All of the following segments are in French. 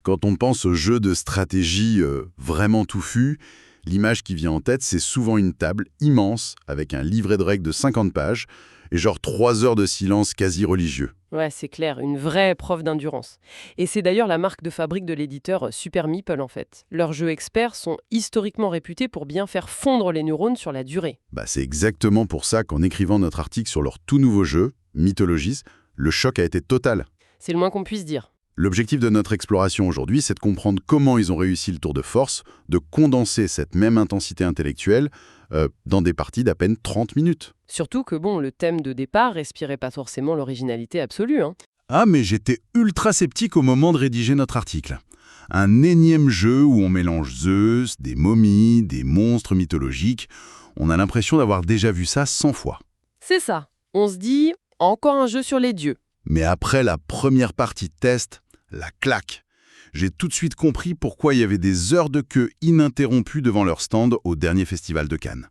Quand on pense aux jeux de stratégie vraiment touffus, l'image qui vient en tête, c'est souvent une table immense avec un livret de règles de 50 pages et genre 3 heures de silence quasi religieux. Ouais, c'est clair, une vraie preuve d'endurance. Et c'est d'ailleurs la marque de fabrique de l'éditeur Super Meeple en fait. Leurs jeux experts sont historiquement réputés pour bien faire fondre les neurones sur la durée. C'est exactement pour ça qu'en écrivant notre article sur leur tout nouveau jeu, Mythologies, le choc a été total. C'est le moins qu'on puisse dire. L'objectif de notre exploration aujourd'hui, c'est de comprendre comment ils ont réussi le tour de force, de condenser cette même intensité intellectuelle dans des parties d'à peine 30 minutes. Surtout que le thème de départ respirait pas forcément l'originalité absolue. Ah, mais j'étais ultra sceptique au moment de rédiger notre article. Un énième jeu où on mélange Zeus, des momies, des monstres mythologiques. On a l'impression d'avoir déjà vu ça 100 fois. C'est ça. On se dit, encore un jeu sur les dieux. Mais après la première partie de test, la claque. J'ai tout de suite compris pourquoi il y avait des heures de queue ininterrompues devant leur stand au dernier festival de Cannes.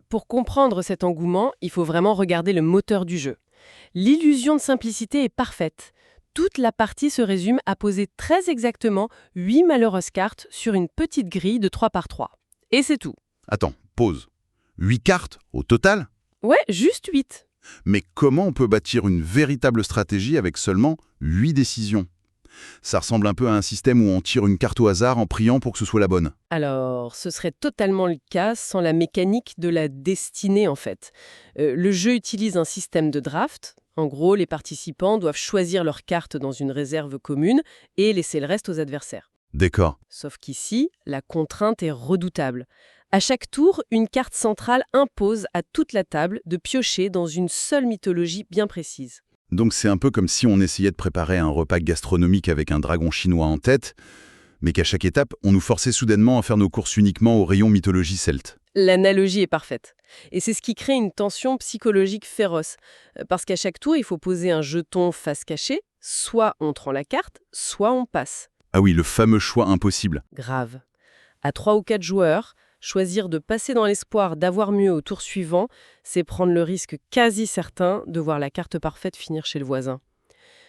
Pour comprendre cet engouement, il faut vraiment regarder le moteur du jeu. L'illusion de simplicité est parfaite. Toute la partie se résume à poser très exactement 8 malheureuses cartes sur une petite grille de 3 par 3. Et c'est tout. Attends, pause. 8 cartes au total? Ouais, juste 8. Mais comment on peut bâtir une véritable stratégie avec seulement 8 décisions? Ça ressemble un peu à un système où on tire une carte au hasard en priant pour que ce soit la bonne. Alors, ce serait totalement le cas sans la mécanique de la destinée en fait. Le jeu utilise un système de draft. En gros, les participants doivent choisir leurs cartes dans une réserve commune et laisser le reste aux adversaires. D'accord. Sauf qu'ici, la contrainte est redoutable. À chaque tour, une carte centrale impose à toute la table de piocher dans une seule mythologie bien précise. Donc c'est un peu comme si on essayait de préparer un repas gastronomique avec un dragon chinois en tête, mais qu'à chaque étape, on nous forçait soudainement à faire nos courses uniquement au rayon mythologie celte. L'analogie est parfaite. Et c'est ce qui crée une tension psychologique féroce. Parce qu'à chaque tour, il faut poser un jeton face cachée, soit on prend la carte, soit on passe. Ah oui, le fameux choix impossible. Grave. À 3 ou 4 joueurs, choisir de passer dans l'espoir d'avoir mieux au tour suivant, c'est prendre le risque quasi certain de voir la carte parfaite finir chez le voisin.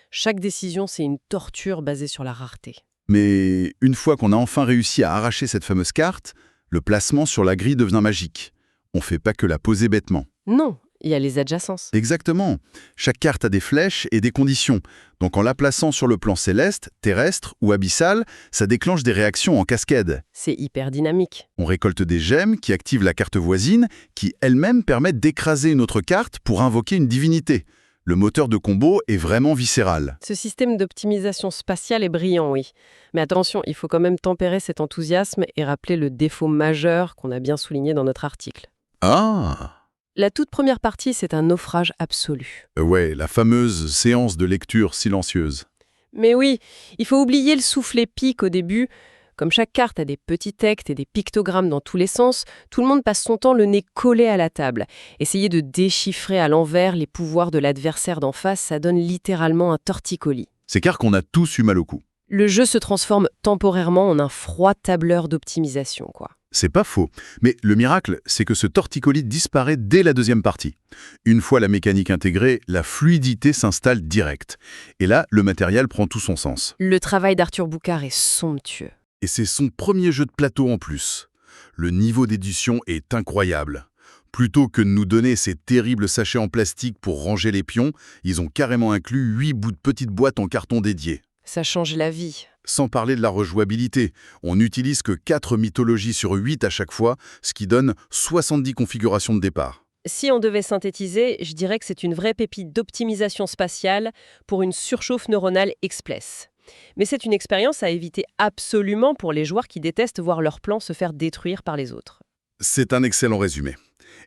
Chaque décision, c'est une torture basée sur la rareté. Mais une fois qu'on a enfin réussi à arracher cette fameuse carte, le placement sur la grille devient magique. On ne fait pas que la poser bêtement. Non, il y a les adjacences. Exactement. Chaque carte a des flèches et des conditions. Donc en la plaçant sur le plan céleste, terrestre ou abyssal, ça déclenche des réactions en cascade. C'est hyper dynamique. On récolte des gemmes qui activent la carte voisine, qui elles-mêmes permettent d'écraser une autre carte pour invoquer une divinité. Le moteur de combo est vraiment viscéral. Ce système d'optimisation spatiale est brillant, oui. Mais attention, il faut quand même tempérer cet enthousiasme et rappeler le défaut majeur qu'on a bien souligné dans notre article. Ah! La toute première partie, c'est un naufrage absolu. Ouais, la fameuse séance de lecture silencieuse. Mais oui, il faut oublier le souffle épique au début. Comme chaque carte a des petits textes et des pictogrammes dans tous les sens, tout le monde passe son temps le nez collé à la table. Essayer de déchiffrer à l'envers les pouvoirs de l'adversaire d'en face, ça donne littéralement un torticolis. C'est clair qu'on a tous eu mal au cou. Le jeu se transforme temporairement en un froid tableur d'optimisation, quoi. C'est pas faux. Mais le miracle, c'est que ce torticolis disparaît dès la deuxième partie. Une fois la mécanique intégrée, la fluidité s'installe direct. Et là, le matériel prend tout son sens. Le travail d'Arthur Boucard est somptueux. Et c'est son premier jeu de plateau en plus. Le niveau d'édition est incroyable. Plutôt que de nous donner ces terribles sachets en plastique pour ranger les pions, ils ont carrément inclus 8 bouts de petites boîtes en carton dédiées. Ça change la vie. Sans parler de la rejouabilité, on n'utilise que 4 mythologies sur 8 à chaque fois, ce qui donne 70 configurations de départ. Si on devait synthétiser, je dirais que c'est une vraie pépite d'optimisation spatiale pour une surchauffe neuronale express. Mais c'est une expérience à éviter absolument pour les joueurs qui détestent voir leur plan se faire détruire par les autres. C'est un excellent résumé.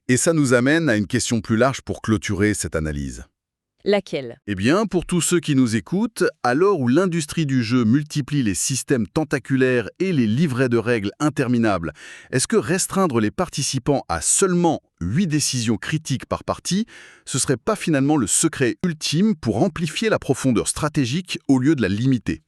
Et ça nous amène à une question plus large pour clôturer cette analyse. Laquelle ? Eh bien, pour tous ceux qui nous écoutent, à l'heure où l'industrie du jeu multiplie les systèmes tentaculaires et les livrets de règles interminables, est-ce que restreindre les participants à seulement 8 décisions critiques par partie, ce serait pas finalement le secret ultime pour amplifier la profondeur stratégique au lieu de la limiter ?